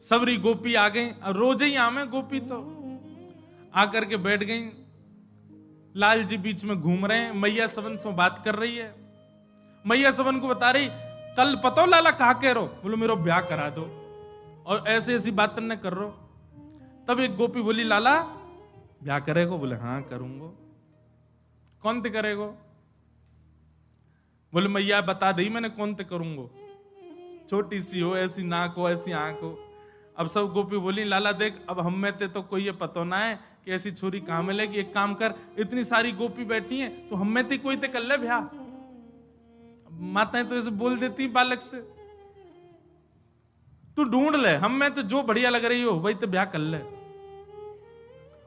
सबरी गोपी आ गई, रोज ही आमे गोपी तो आकर के बैठ गई। लाल जी बीच में घूम रहे हैं, मैया सबन से बात कर रही है। मैया सबन को बता रही, कल पतो लाला कहा कह रो, बोलो मेरा ब्याह करा दो, और ऐसे ऐसी बात न कर रो। तब एक गोपी बोली, लाला ब्याह करेगो? बोले हाँ करूंगो। कौन ते करेगो? बोले मैया बता दी मैंने कौन ते करूंगो, छोटी सी हो, ऐसी नाक हो, ऐसी आंख हो। अब सब गोपी बोली, लाला देख अब हम में ते तो कोई ये पतो ना है कि ऐसी छोरी कहां मिलेगी। एक काम कर, इतनी सारी गोपी बैठी हैं तो हम में ते कोई ते कर ले ब्याह। माताएं तो ऐसे बोल देती बालक से, तू ढूंढ ले, हम में तो जो बढ़िया लग रही हो वही तो ब्याह कर ले।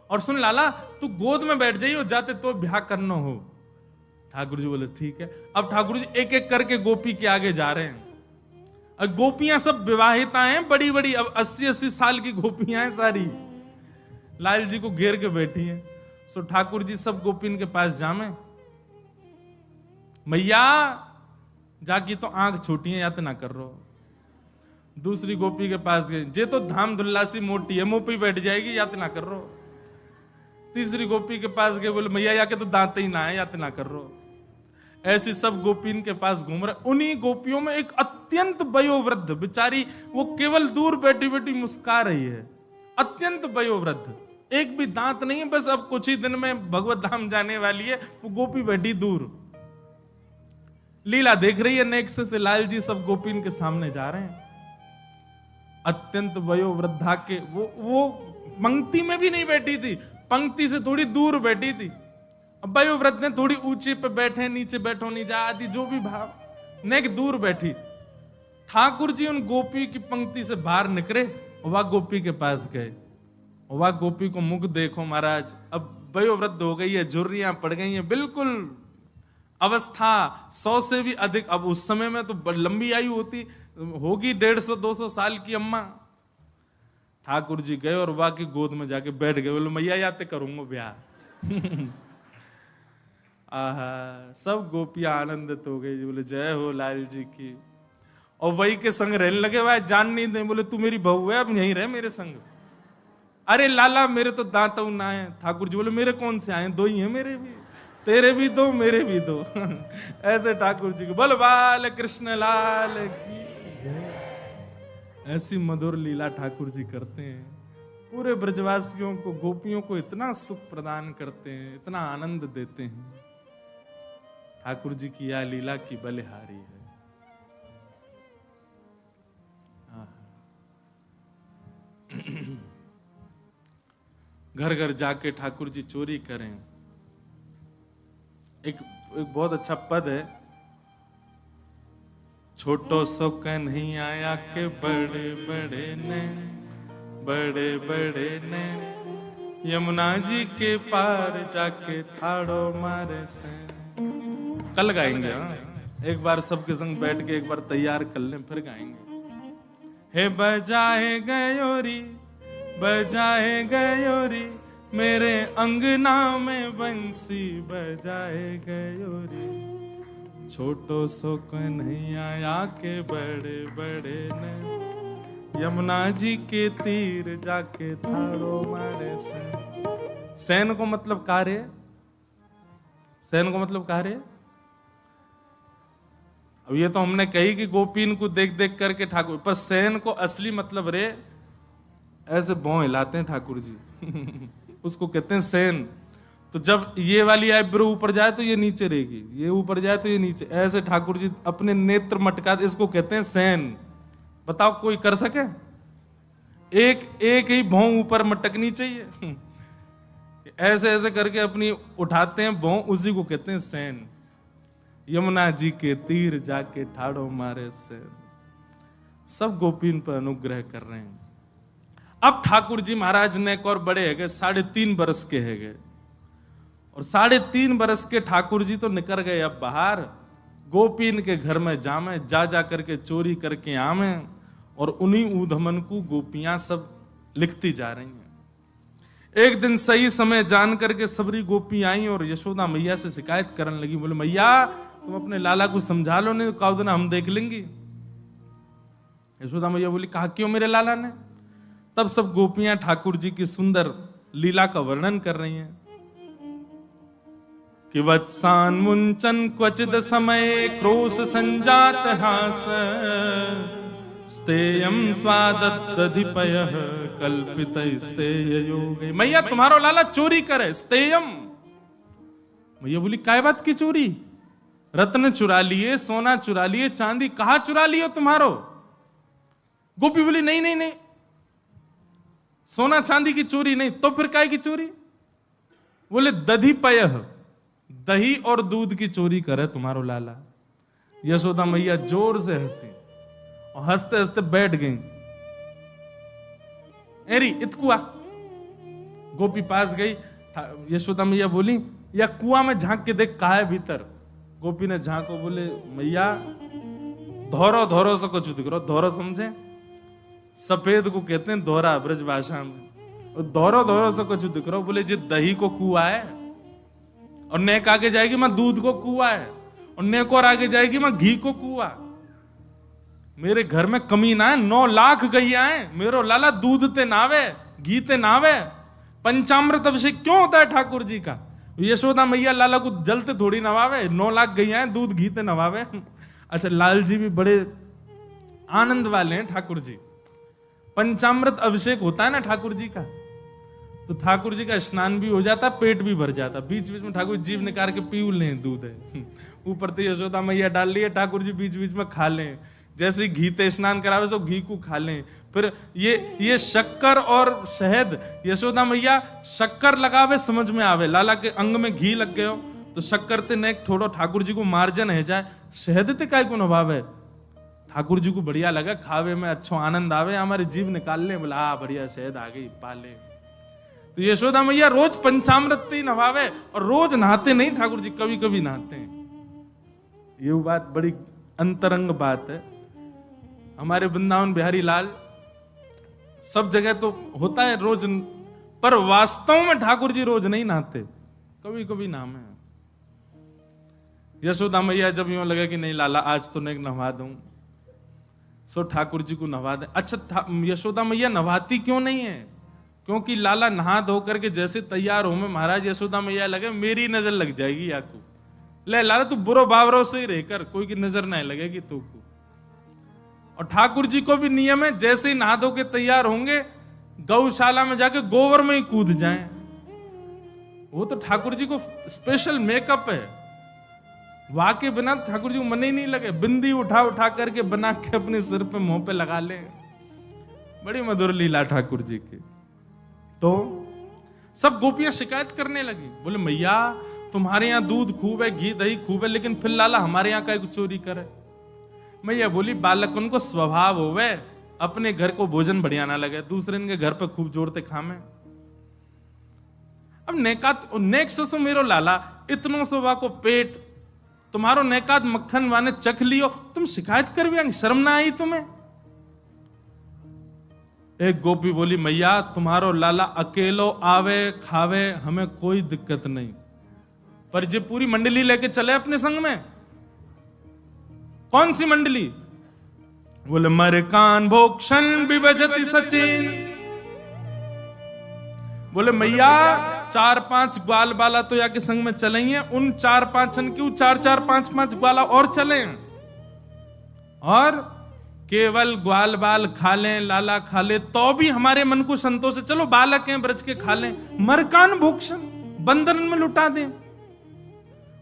और सुन लाला, तू गोद में बैठ जाइयो जाते तो ब्याह करना हो। ठाकुर जी बोले ठीक है। अब ठाकुर जी एक एक करके गोपी के आगे जा रहे हैं। अब गोपियां सब विवाहिता हैं, बड़ी बड़ी, अब 80-80 साल की गोपियां हैं सारी, लाल जी को घेर के बैठी हैं। सो ठाकुर जी सब गोपिन के पास जामे, मैया जाकी तो आंख छोटी है याद ना कर रो। दूसरी गोपी के पास गई, जे तो धाम दुल्लासी मोटी है, मुंह पे बैठ जाएगी, याद ना कर रो। तीसरी गोपी के पास गए, बोले मैया या के तो दांत ही ना है, याद ना कर रो। ऐसी सब गोपीन के पास घूम रहे। उन्हीं गोपियों में एक अत्यंत वयोवृद्ध बेचारी, वो केवल दूर बैठी बैठी मुस्कुरा रही है, अत्यंत वयोवृद्ध, एक भी दांत नहीं है, बस अब कुछ ही दिन में भगवत धाम जाने वाली है। वो गोपी बैठी दूर लीला देख रही है। नेक्स्ट से लाल जी सब गोपीन के सामने जा रहे हैं। अत्यंत वयोवृद्धा के वो पंक्ति में भी नहीं बैठी थी, पंक्ति से थोड़ी दूर बैठी थी। अब वयोवृद्ध ने थोड़ी ऊंचे पे बैठे, नीचे बैठो नहीं जा आदि जो भी भाव, नेक दूर बैठी। ठाकुर जी उन गोपी की पंक्ति से बाहर निकले, वह गोपी के पास गए। वह गोपी को मुख देखो महाराज, अब वयोवृद्ध हो गई है, झुर्रियां पड़ गई हैं, बिल्कुल अवस्था 100 से भी अधिक। अब उस समय में तो लंबी आयु होती होगी, 150-200 साल की अम्मा। ठाकुर जी गए और वह की गोद में जाके बैठ गए। बोले मैया याते करूंगा ब्याह। आहा, सब गोपियां आनंदित हो गई। बोले जय हो लाल जी की। और वही के संग रहने लगे, वह जान नहीं दे। बोले तू मेरी बहू है, अब यहीं रहे मेरे संग। अरे लाला मेरे तो दांत ना है। ठाकुर जी बोले मेरे कौन से आए, 2 ही हैं मेरे भी, तेरे भी 2 मेरे भी 2। ऐसे ठाकुर जी को बोल बाल कृष्ण लाल की। ऐसी मधुर लीला ठाकुर जी करते हैं, पूरे ब्रजवासियों को, गोपियों को इतना सुख प्रदान करते हैं, इतना आनंद देते हैं। ठाकुर जी की यह लीला की बलिहारी है। घर घर जाके ठाकुर जी चोरी करें। एक बहुत अच्छा पद है, छोटो सो नहीं आया के बड़े बड़े ने, बड़े बड़े ने, यमुना जी के पार जाके थाड़ो मारे से। कल गाएंगे, हाँ एक बार सबके संग बैठ के एक बार तैयार कर लें, फिर गाएंगे। हे बजाए गयोरी, बजाए गयोरी, मेरे अंगना में बंसी बजाए गयोरी। छोटो सो नहीं आया के बड़े बड़े ने, यमुना जी के तीर जाके थाड़ो मारे से। सैन को मतलब कार्य, सैन को मतलब कार्य। अब ये तो हमने कही कि गोपीन को देख देख करके ठाकुर, पर सैन को असली मतलब रे ऐसे भौं हिलाते हैं ठाकुर जी। उसको कहते हैं सैन। तो जब ये वाली आईब्रो ऊपर जाए तो ये नीचे रहेगी, ये ऊपर जाए तो ये नीचे, ऐसे ठाकुर जी अपने नेत्र मटका, इसको कहते हैं सैन। बताओ कोई कर सके? एक ही भौं ऊपर मटकनी चाहिए। ऐसे ऐसे करके अपनी उठाते हैं भौं, उसी को कहते हैं सैन। यमुना जी के तीर जाके ठाड़ो मारे सैन। सब गोपीन पर अनुग्रह कर रहे हैं। अब ठाकुर जी महाराज ने एक और बड़े है गए, 3.5 बरस के है गए, और 3.5 बरस के ठाकुर जी तो निकल गए अब बाहर। गोपीन के घर में जामे, जा जा करके चोरी करके आमे, और उन्हीं ऊधमन को गोपियां सब लिखती जा रही हैं। एक दिन सही समय जान करके सबरी गोपी आई और यशोदा मैया से शिकायत करने लगी। बोले मैया तुम अपने लाला को समझा लो, नहीं तो कहो ना हम देख लेंगे। यशोदा मैया बोली कहा क्यों मेरे लाला ने? तब सब गोपियां ठाकुर जी की सुंदर लीला का वर्णन कर रही हैं कि वत्सान मुंचन क्वचिद समय क्रोश संजात हास स्तेयम स्वादधिपय कल्पित स्तेय योग। मैया तुम्हारो लाला चोरी करे। स्तेयम, मैया बोली काय बात की चोरी? रत्न चुरा लिए, सोना चुरा लिए, चांदी कहां चुरा लियो तुम्हारो? गोपी बोली नहीं नहीं नहीं, सोना चांदी की चोरी नहीं। तो फिर काय की चोरी? बोले दधिपय, दही और दूध की चोरी करे तुम्हारो लाला। यशोदा मैया जोर से हंसी और हंसते हंसते बैठ गई। एरी इतकुआ। गोपी पास गई, यशोदा मैया बोली या कुआं में झांक के देख का है भीतर। गोपी ने झांको, बोले मैया धोरो धोरो से कुछ दिख रहा। धोरो समझे? सफेद को कहते हैं धोरा ब्रज भाषा में। धोरो धोरो से कुछ दिख रहा। बोले जी दही को कुआ है, और नेक आगे जाएगी मां दूध को कुआ है, और नेक और आगे जाएगी मां घी को कुआ। मेरे घर में कमी ना है, 9 लाख गैया है, मेरो लाला दूध ते नावे, घी ते नावे। पंचामृत अभिषेक क्यों होता है ठाकुर जी का? यशोदा मैया लाला को जलते थोड़ी नवावे, 9 लाख गैया है, दूध घी ते नवावे। अच्छा, लाल जी भी बड़े आनंद वाले हैं ठाकुर जी। पंचामृत अभिषेक होता है ना ठाकुर जी का, तो ठाकुर जी का स्नान भी हो जाता, पेट भी भर जाता। बीच बीच में ठाकुर जीव निकाल के पी लें, दूध है ऊपर तो यशोदा मैया डाल लिए, ठाकुर जी बीच बीच में खा लें। जैसे घी ते स्नान करावे सो घी को खा लें। फिर ये शक्कर और शहद, यशोदा मैया शक्कर लगावे समझ में आवे। लाला के अंग में घी लग गयो तो शक्कर ते नेक थोड़ो ठाकुर जी को मार्जन है जाए, शहद ते काय को नभावे। ठाकुर जी को बढ़िया लगा, खावे में अच्छो आनंद आवे, हमारे जीव निकाल ले। बोला हाँ बढ़िया शहद आ गई, पाले। तो यशोदा मैया रोज पंचामृत ही नहावे, और रोज नहाते नहीं ठाकुर जी, कभी कभी नहाते हैं। ये बात बड़ी अंतरंग बात है। हमारे वृंदावन बिहारी लाल सब जगह तो होता है रोज, पर वास्तव में ठाकुर जी रोज नहीं नहाते, कभी कभी नाम है। यशोदा मैया जब यूं लगे कि नहीं लाला आज तो नहीं नहा दूं, सो ठाकुर जी को नहा दे। अच्छा, यशोदा मैया नहाती क्यों नहीं है? क्योंकि लाला नहा धो करके जैसे तैयार हो में महाराज, यशोदा मैया लगे मेरी नजर लग जाएगी याकू, ले लाला तू बुरो बावरों से ही रहकर कोई की नजर नहीं लगेगी तू को। और ठाकुर जी को भी नियम है, जैसे ही नहा धो के तैयार होंगे गौशाला में जाके गोबर में ही कूद जाएं। वो तो ठाकुर जी को स्पेशल मेकअप है, वहां के बिना ठाकुर जी को मन ही नहीं लगे। बिंदी उठा उठा करके बना के अपने सिर पे मुंह पे लगा ले। बड़ी मधुर लीला ठाकुर जी की। तो सब गोपियां शिकायत करने लगी, बोले मैया तुम्हारे यहाँ दूध खूब है, घी दही खूब है, लेकिन फिर लाला हमारे यहाँ का चोरी करे। मैया बोली बालक उनको स्वभाव होवे, अपने घर को भोजन बढ़िया ना लगे, दूसरे के घर पे खूब जोरते खामे। अब नेक्स्ट सो मेरो लाला इतनो सोवा को पेट, तुम्हारो नेकात मक्खन वाने चख लियो, तुम शिकायत कर भी शर्म ना आई तुम्हें? एक गोपी बोली मैया तुम्हारो लाला अकेलो आवे खावे, हमें कोई दिक्कत नहीं, पर जे पूरी मंडली लेके चले अपने संग में। कौन सी मंडली? बोले मरकान भोक्षण विभजति सचिन। बोले मैया 4-5 ग्वाल बाला तो या के संग में चलेंगे, उन 4-5 क्यों 4-4 5-5 ग्वाला और चलें, और केवल ग्वाल बाल खा लें, लाला खा ले तो भी हमारे मन को संतोष है। चलो बालक हैं ब्रज के खा लें, मरकान भोक्षण बंदरन में लुटा दें।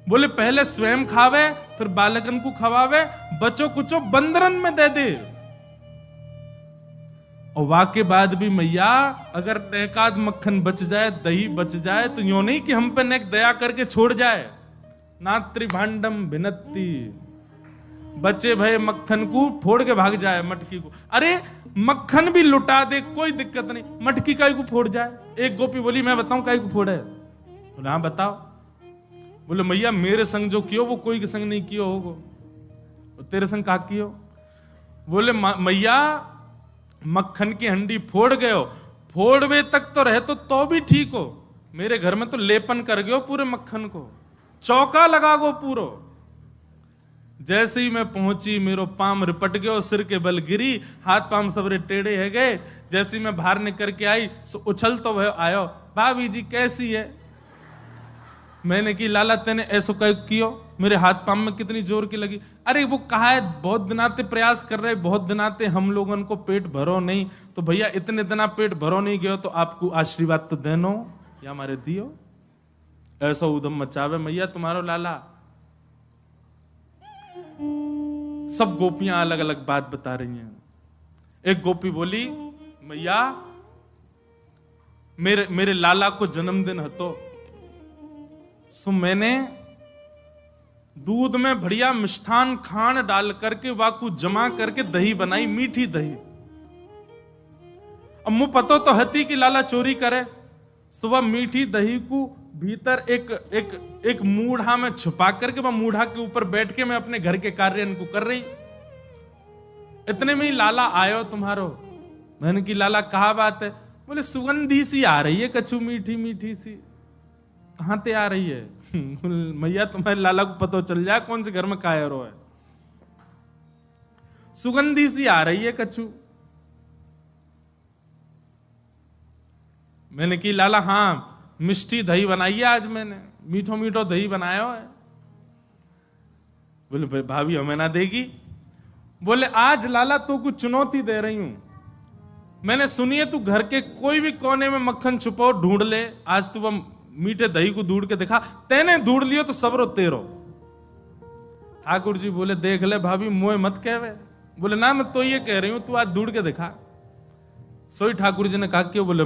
बोले पहले स्वयं खावे फिर बालकन को खवावे, बचो कुचो बंदरन में दे दे। और वाके बाद भी मैया अगर एकाध मक्खन बच जाए, दही बच जाए, तो यूं नहीं कि हम पे नेक दया करके छोड़ जाए। नात्री भांडम भिनत्ती, बचे भय मक्खन को फोड़ के भाग जाए मटकी को। अरे मक्खन भी लुटा दे कोई दिक्कत नहीं, मटकी काई को फोड़ जाए। एक गोपी बोली मैं बताऊं काई को फोड़े? बोले हाँ बताओ। बोले मैया मेरे संग जो कियो वो कोई के संग नहीं कियो होगो, तेरे संग का कियो? बोले मैया मक्खन की हंडी फोड़ गयो, फोड़वे तक तो रहे तो भी ठीक हो, मेरे घर में तो लेपन कर गयो पूरे मक्खन को, चौका लगा गो पूरो। जैसे ही मैं पहुंची मेरो पाम रिपट गयो, सिर के बल गिरी, हाथ पाम सबरे टेढ़े है गए। जैसे ही मैं बाहर निकल के आई सो उछल तो वह आयो, भाभी जी कैसी है? मैंने की लाला तेने ऐसो कह कियो, मेरे हाथ पाम में कितनी जोर की लगी। अरे वो कहा है बहुत दिनाते प्रयास कर रहे, बहुत दिनाते हम लोगों को पेट भरो नहीं। तो भैया इतने दिना पेट भरो नहीं गयो तो आपको आशीर्वाद तो देनो या हमारे दियो। ऐसा उदम मचावे मैया तुम्हारो लाला। सब गोपियां अलग अलग बात बता रही हैं। एक गोपी बोली मैया मेरे लाला को जन्मदिन हतो, सो मैंने दूध में बढ़िया मिष्ठान खान डाल करके वाकू जमा करके दही बनाई, मीठी दही। अब मुझे पता तो हती कि लाला चोरी करे। सुबह मीठी दही को भीतर एक मूढ़ा में छुपा करके वह मूढ़ा के ऊपर बैठ के मैं अपने घर के कार्य इनको कर रही। इतने में ही लाला आयो तुम्हारो। मैंने की लाला कहा बात है? बोले सुगंधी सी आ रही है कछु, मीठी मीठी सी। कहां ते आ रही है? मैया तुम्हारे लाला को पता चल जाए कौन से घर में कायरो है। सुगंधी सी आ रही है कछु। मैंने की लाला हाँ मिष्टी दही बनाई है आज मैंने, मीठो मीठो दही बनाया है। बोले भाभी हमें ना देगी? बोले आज लाला तो कुछ चुनौती दे रही हूं। मैंने सुनी है तू घर के कोई भी कोने में मक्खन छुपो ढूंढ ले, आज तू वह मीठे दही को ढूंढ के दिखा। तेने ढूंढ लियो तो सबरो तेरो। ठाकुर जी बोले देख ले भाभी मोए मत कहवे। बोले ना मैं तो ये कह रही हूं तू आज ढूंढ के दिखा। सोई ठाकुर जी ने कहा क्यों? बोले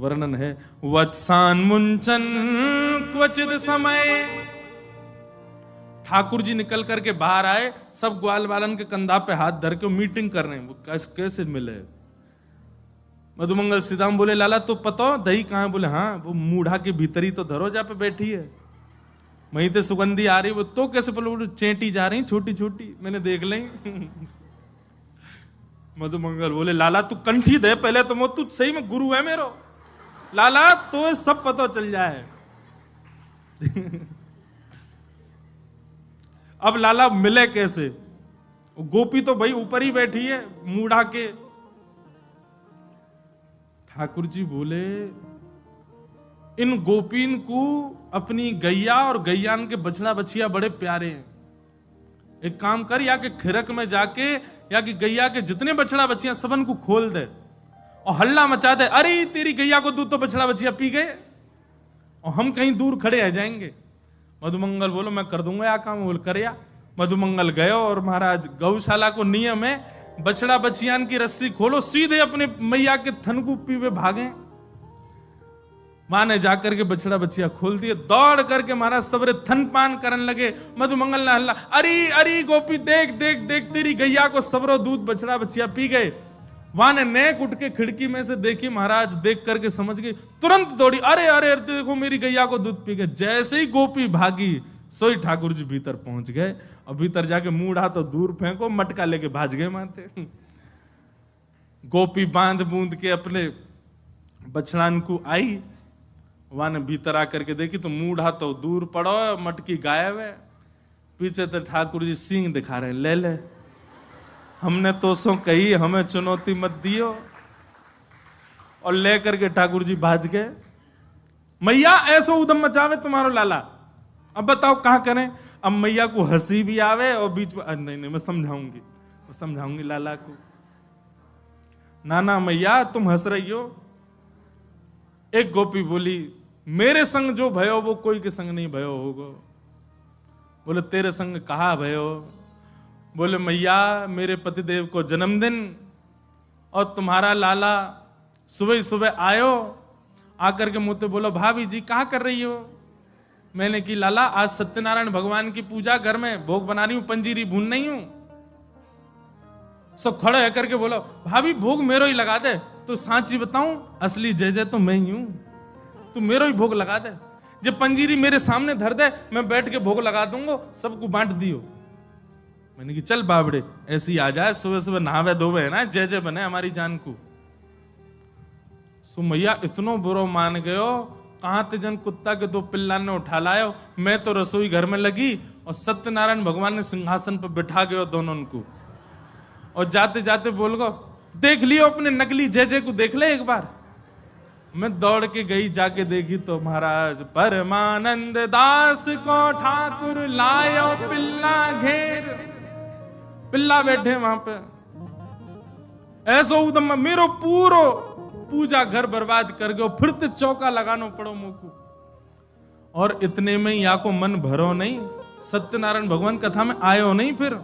वर्णन है वत्सान मुंचन क्वचित समय। ठाकुर जी निकल करके बाहर आए, सब ग्वाल बालन के कंधा पे हाथ धर के मीटिंग कर रहे हैं। वो कैसे मिले? मधुमंगल सीधाम बोले लाला तो पता दही कहां है? बोले हाँ वो मूढ़ा के भीतर ही तो धरोजा पे बैठी है, वहीं ते सुगंधी आ रही। वो तो कैसे? बोले चेंटी जा रही छोटी छोटी, मैंने देख ली। मधुमंगल बोले लाला तू कंठी दे पहले तो, तू सही में गुरु है मेरो लाला, तो सब पता चल जाए। अब लाला मिले कैसे? गोपी तो भाई ऊपर ही बैठी है मूढ़ा के। ठाकुर जी बोले इन गोपीन को अपनी गैया और गैयान के बछड़ा बछिया बड़े प्यारे हैं। एक काम कर, या कि खिरक में जाके या कि गैया के जितने बछड़ा बछिया सबन को खोल दे और हल्ला मचा दे, अरे तेरी गैया को दूध तो बछड़ा बछिया पी गए, और हम कहीं दूर खड़े रह जाएंगे। मधुमंगल बोलो मैं कर दूंगा या काम। बोल कर या। मधुमंगल गयो और महाराज गौशाला को नियम है बछड़ा बछियान की रस्सी खोलो, सीधे अपने मैया के थन को पीवे भागे। मां ने जाकर के बछड़ा बछिया खोल दिए, दौड़ करके महाराज सबरे थन पान करने लगे। मधुमंगल ने हल्ला, अरे अरे गोपी देख देख देख तेरी गैया को सबरो दूध बछड़ा बछिया पी गए। वहां ने नेक उठ के खिड़की में से देखी, महाराज देख करके समझ गई, तुरंत दौड़ी, अरे अरे देखो मेरी गैया को दूध पी गए। जैसे ही गोपी भागी सोई ठाकुर जी भीतर पहुंच गए, और भीतर जाके मूढ़ा तो दूर फेंको, मटका लेके भाज गए माथे। गोपी बांध बूंद के अपने बछड़ान को आई, वहां ने भीतर आकर के देखी तो मूढ़ा तो दूर पड़ो, मटकी गायब है। पीछे तो ठाकुर जी सींग दिखा रहे हैं, ले ले हमने तो सो कही, हमें चुनौती मत दियो। और लेकर के ठाकुर जी भाज गए। मैया ऐसो उदम मचावे तुम्हारो लाला, अब बताओ कहां करें? अब मैया को हंसी भी आवे और बीच में नहीं मैं समझाऊंगी लाला को। ना ना मैया तुम हंस रही हो। एक गोपी बोली मेरे संग जो भयो वो कोई के संग नहीं भयो होगो। बोले तेरे संग कहा भयो? बोले मैया मेरे पतिदेव को जन्मदिन, और तुम्हारा लाला सुबह ही सुबह आयो, आकर के मुझसे बोलो भाभी जी कहां कर रही हो? मैंने की लाला आज सत्यनारायण भगवान की पूजा, घर में भोग बना रही हूं, पंजीरी भून नहीं हूं। सब खड़े होकर के बोलो भाभी भोग मेरो ही लगा दे। तो सांची बताऊं असली जय जय तो मैं ही हूं, तू मेरो ही भोग लगा दे। जब पंजीरी मेरे सामने धर दे मैं बैठ के भोग लगा दूंगा, सबको बांट दियो। मैंने की चल बाबड़े ऐसी आ जाए, सुबह सुबह नहावे धोवे है ना, जय जय बने हमारी जान को। सो मैया इतनो बुरो मान गयो, कहां ते जन कुत्ता के दो पिल्ला ने उठा लायो। मैं तो रसोई घर में लगी, और सत्यनारायण भगवान ने सिंहासन पर बिठा गए दोनों उनको, और जाते जाते बोल गो देख लियो अपने नकली जय जय को, देख ले एक बार। मैं दौड़ के गई, जाके देखी तो महाराज परमानंद दास को ठाकुर लायो पिल्ला घेर, पिल्ला बैठे वहां पे। ऐसा उदम मेरो पूरो पूजा घर बर्बाद कर गयो, फिर तो चौका लगानो पड़ो मुझको। और इतने में या को मन भरो नहीं, सत्यनारायण भगवान कथा में आयो नहीं। फिर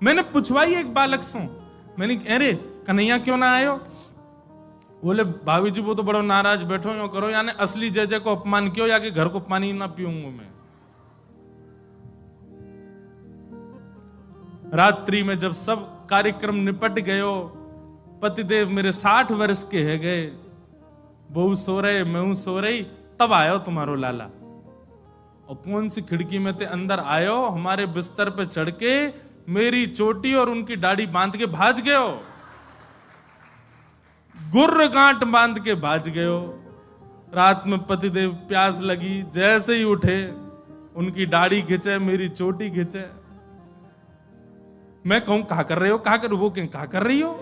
मैंने पूछवाई एक बालक से, मैंने अरे कन्हैया क्यों ना आयो? बोले भाभी जी वो तो बड़ो नाराज बैठो यो करो, यानी असली जय जय को अपमान क्यों, या कि घर को पानी ना पीऊंगा मैं। रात्रि में जब सब कार्यक्रम निपट गयो, पतिदेव मेरे 60 वर्ष के है गए, बहू सो रहे मैं सो रही, तब आयो तुम्हारो लाला। और कौन सी खिड़की में ते अंदर आयो, हमारे बिस्तर पे चढ़ के मेरी चोटी और उनकी दाढ़ी बांध के भाज गयो, गुर्र गांठ बांध के भाज गयो। रात में पतिदेव प्यास लगी, जैसे ही उठे उनकी दाढ़ी खिंचे, मेरी चोटी खिंचे। मैं कहूं कहा कर रहे हो, कहा कर, वो कहा कर रही हो,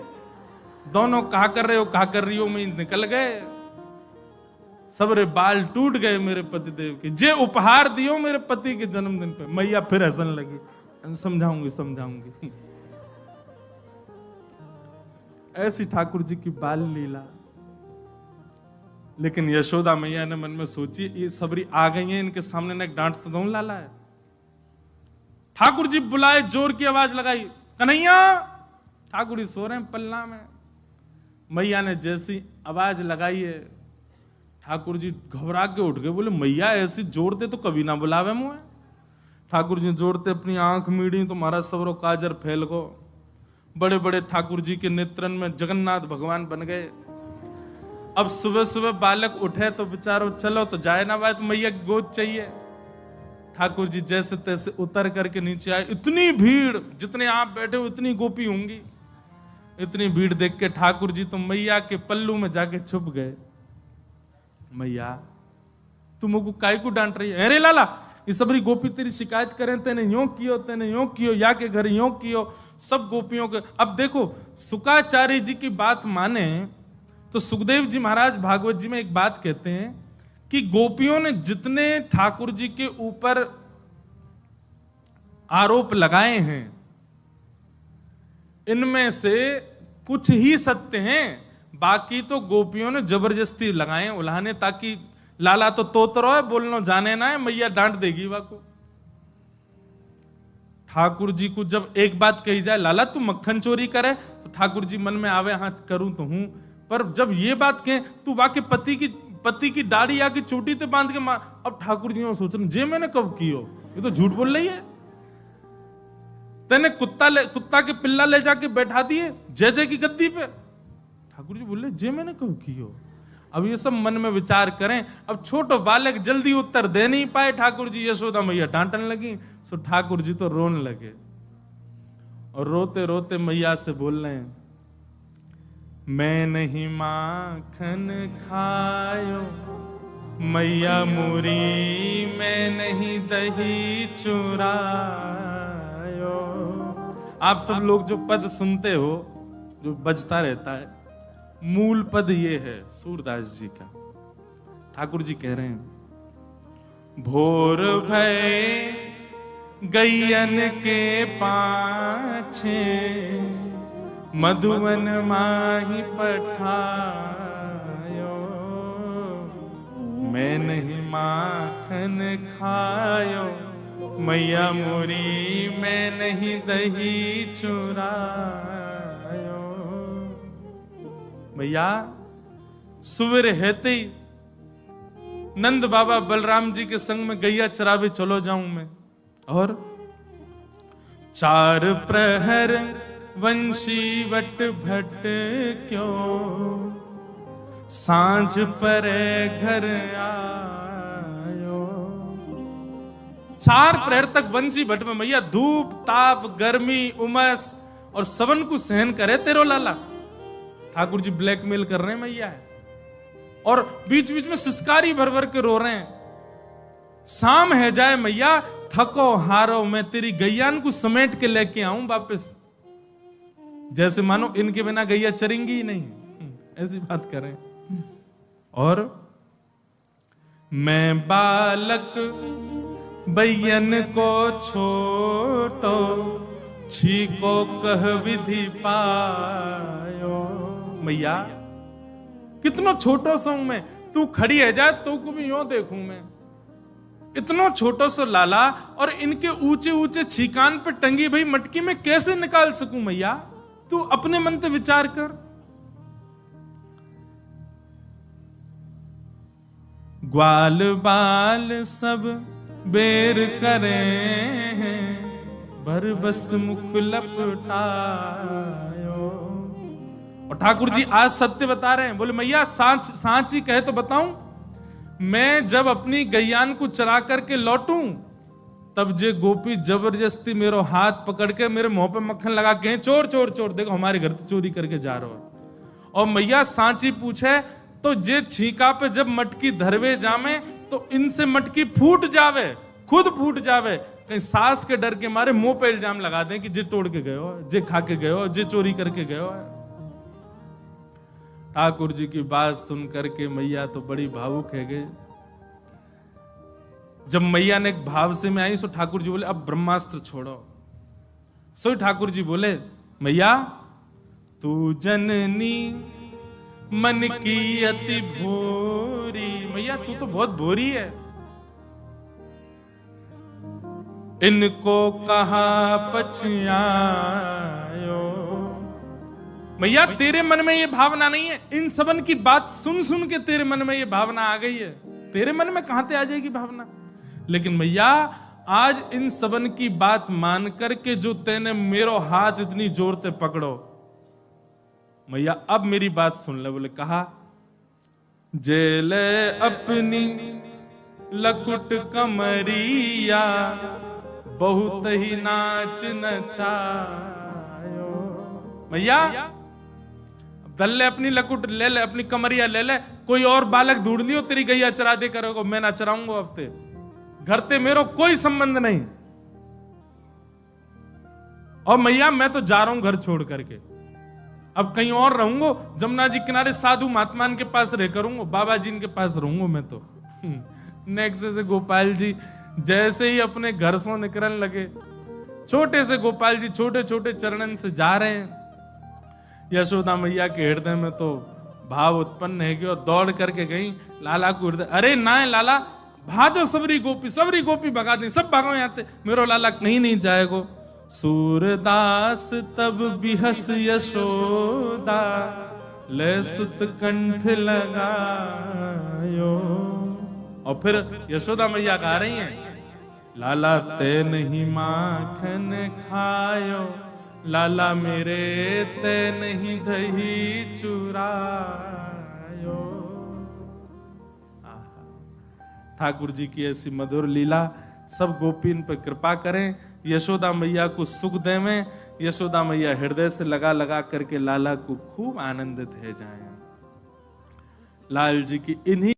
दोनों कहा कर रहे हो, कहा कर रही हो में निकल गए। सबरे बाल टूट गए मेरे पतिदेव के, जे उपहार दियो मेरे पति के जन्मदिन पे। मैया फिर हंसने लगी, समझाऊंगी समझाऊंगी। ऐसी ठाकुर जी की बाल लीला। लेकिन यशोदा मैया ने मन में सोची ये सबरी आ गई है, इनके सामने न डांट तो दो लाला है। ठाकुर जी बुलाए, जोर की आवाज लगाई, कन्हैया। ठाकुर जी सो रहे हैं पल्ला में। मैया ने जैसी आवाज लगाई है, ठाकुर जी घबरा के उठ गए, बोले मैया ऐसी जोर दे तो कभी ना बुलावे मुझे। ठाकुर जी जोड़ते अपनी आंख मीड़ी तो महाराज सबरो काजर फैल गो। बड़े बड़े ठाकुर जी के नेत्रन में जगन्नाथ भगवान बन गए। अब सुबह सुबह बालक उठे तो बेचारो चलो तो जाए ना बात, मैया गोद चाहिए। ठाकुर जी जैसे तैसे उतर करके नीचे आए। इतनी भीड़, जितने आप बैठे हो उतनी गोपी होंगी। इतनी भीड़ देख के ठाकुर जी तो मैया के पल्लू में जाके छुप गए। मैया तुमको काय को डांट रही है? अरे लाला ये सबरी गोपी तेरी शिकायत करें, तेने यूं कियो, तेने यूं कियो, या के घर यूं कियो। सब गोपियों के अब देखो, शुकाचार्य जी की बात माने तो सुखदेव जी महाराज भागवत जी में एक बात कहते हैं कि गोपियों ने जितने ठाकुर जी के ऊपर आरोप लगाए हैं, इनमें से कुछ ही सत्य हैं, बाकी तो गोपियों ने जबरदस्ती लगाए उल्हाने, ताकि लाला तो तोतरो है, बोलना जाने ना है, मैया डांट देगी वाको। ठाकुर जी को जब एक बात कही जाए, लाला तू मक्खन चोरी करे, तो ठाकुर जी मन में आवे हाँ करूं तो हूं, पर जब ये बात कहें तू वाके पति की दाढ़ी या की चोटी ते बांध के मार, अब ठाकुर जी सोच रहे जे मैंने कब कियो, ये तो झूठ बोल रही है। तेने कुत्ता के पिल्ला ले जाके बैठा दिए जय जय की गद्दी पे। ठाकुर जी बोले जे मैंने कब कियो। अब ये सब मन में विचार करें। अब छोटो बालक जल्दी उत्तर दे नहीं पाए, ठाकुर जी यशोदा मैया डांटने लगी, सो ठाकुर जी तो रोने लगे। और रोते रोते मैया से बोल रहे हैं, मैं नहीं माखन खायो मैया मोरी, मैं नहीं दही चुरायो। आप सब लोग जो पद सुनते हो, जो बजता रहता है, मूल पद ये है सूरदास जी का। ठाकुर जी कह रहे हैं, भोर भय गैयन के पाछे, मधुवन माही पठायो, मैं नहीं माखन खायो मैया मोरी, मैं नहीं दही चुरायो। मैया सुबह हेते ही नंद बाबा बलराम जी के संग में गैया चरावे चलो जाऊं मैं, और 4 प्रहर वंशी वट भट क्यों, सांझ परे घर आयो। 4 प्रहर तक वंशी भट में मैया धूप ताप गर्मी उमस और सबन को सहन करे तेरो लाला। ठाकुर जी ब्लैकमेल कर रहे हैं मैया है, और बीच बीच में सिसकारी भर भर के रो रहे हैं। शाम है जाए मैया, थको हारो मैं तेरी गैयान को समेट के लेके आऊं वापस, जैसे मानो इनके बिना गैया चरेंगी ही नहीं, ऐसी बात करें। और मैं बालक बैयन को छोटो, छीको कह विधि पायो। मैया कितना छोटो सो मैं, तू खड़ी है जा तो को भी यूं देखूं मैं, इतना छोटो सो लाला, और इनके ऊंचे ऊंचे छीकान पे टंगी भाई मटकी में कैसे निकाल सकूं मैया, तू अपने मन से विचार कर। ग्वाल बाल सब बेर करे हैं, भर बस मुख लपटायो। और ठाकुर जी आज सत्य बता रहे हैं, बोले मैया सांच ही कहे तो बताऊं, मैं जब अपनी गैयान को चरा करके लौटूं, तब जे गोपी जबरदस्ती मेरो हाथ पकड़ के मेरे मुंह पे मक्खन लगा के, चोर चोर चोर, देखो हमारे घर तो चोरी करके जा रहा है। और मैया सांची पूछे तो जे छीका पे जब मटकी धरवे जामे, तो इनसे मटकी फूट जावे, खुद फूट जावे, कहीं सास के डर के मारे मुंह पे इल्जाम लगा दें कि जे तोड़ के गए हो, जे खा के गए हो, जे चोरी करके गए हो। ठाकुर जी की बात सुन करके मैया तो बड़ी भावुक है गए। जब मैया ने एक भाव से में आई, सो ठाकुर जी बोले अब ब्रह्मास्त्र छोड़ो। सो ठाकुर जी बोले मैया तू जननी मन की अति भोरी, मैया तू तो बहुत भोरी है, इनको कहा पछयायो। मैया तेरे मन में ये भावना नहीं है, इन सबन की बात सुन सुन के तेरे मन में ये भावना आ गई है, तेरे मन में कहां से आ जाएगी भावना। लेकिन मैया आज इन सबन की बात मान करके जो तेने मेरो हाथ इतनी जोर से पकड़ो, मैया अब मेरी बात सुन ले। बोले कहा जेले अपनी लकुट कमरिया, बहुत ही नाच नचायो। मैया दल ले अपनी लकुट ले ले, अपनी कमरिया ले ले, कोई और बालक ढूंढ लियो तेरी गैया चरा दे करोगे, मैं ना चराऊंगा अब ते, घर ते मेरो कोई संबंध नहीं। और मैया मैं तो जा रहा हूं घर छोड़ करके, अब कहीं और रहूंगा, जमुना जी किनारे साधु महात्मान के पास रह करूंगा, बाबा जी के पास रहूंगा मैं तो। नेक्स्ट से गोपाल जी जैसे ही अपने घर से निकलने लगे, छोटे से गोपाल जी छोटे छोटे चरणन से जा रहे हैं, यशोदा मैया के हृदय में तो भाव उत्पन्न है कि और दौड़ करके गई लाला को हृदय, अरे ना लाला भाजो, सबरी गोपी भगा दी, सब भागो यहाँ से, मेरो लाला कहीं नहीं जाएगो। सूरदास तब बिहस यशोदा, ले सुत कंठ लगायो। और फिर यशोदा मैया गा रही हैं, लाला ते नहीं माखन खायो, लाला मेरे ते नहीं दही चुरायो। ठाकुर जी की ऐसी मधुर लीला, सब गोपीन पर कृपा करें, यशोदा मैया को सुख देवें, यशोदा मैया हृदय से लगा लगा करके लाला को खूब आनंदित है जाएं। लाल जी की इन्हीं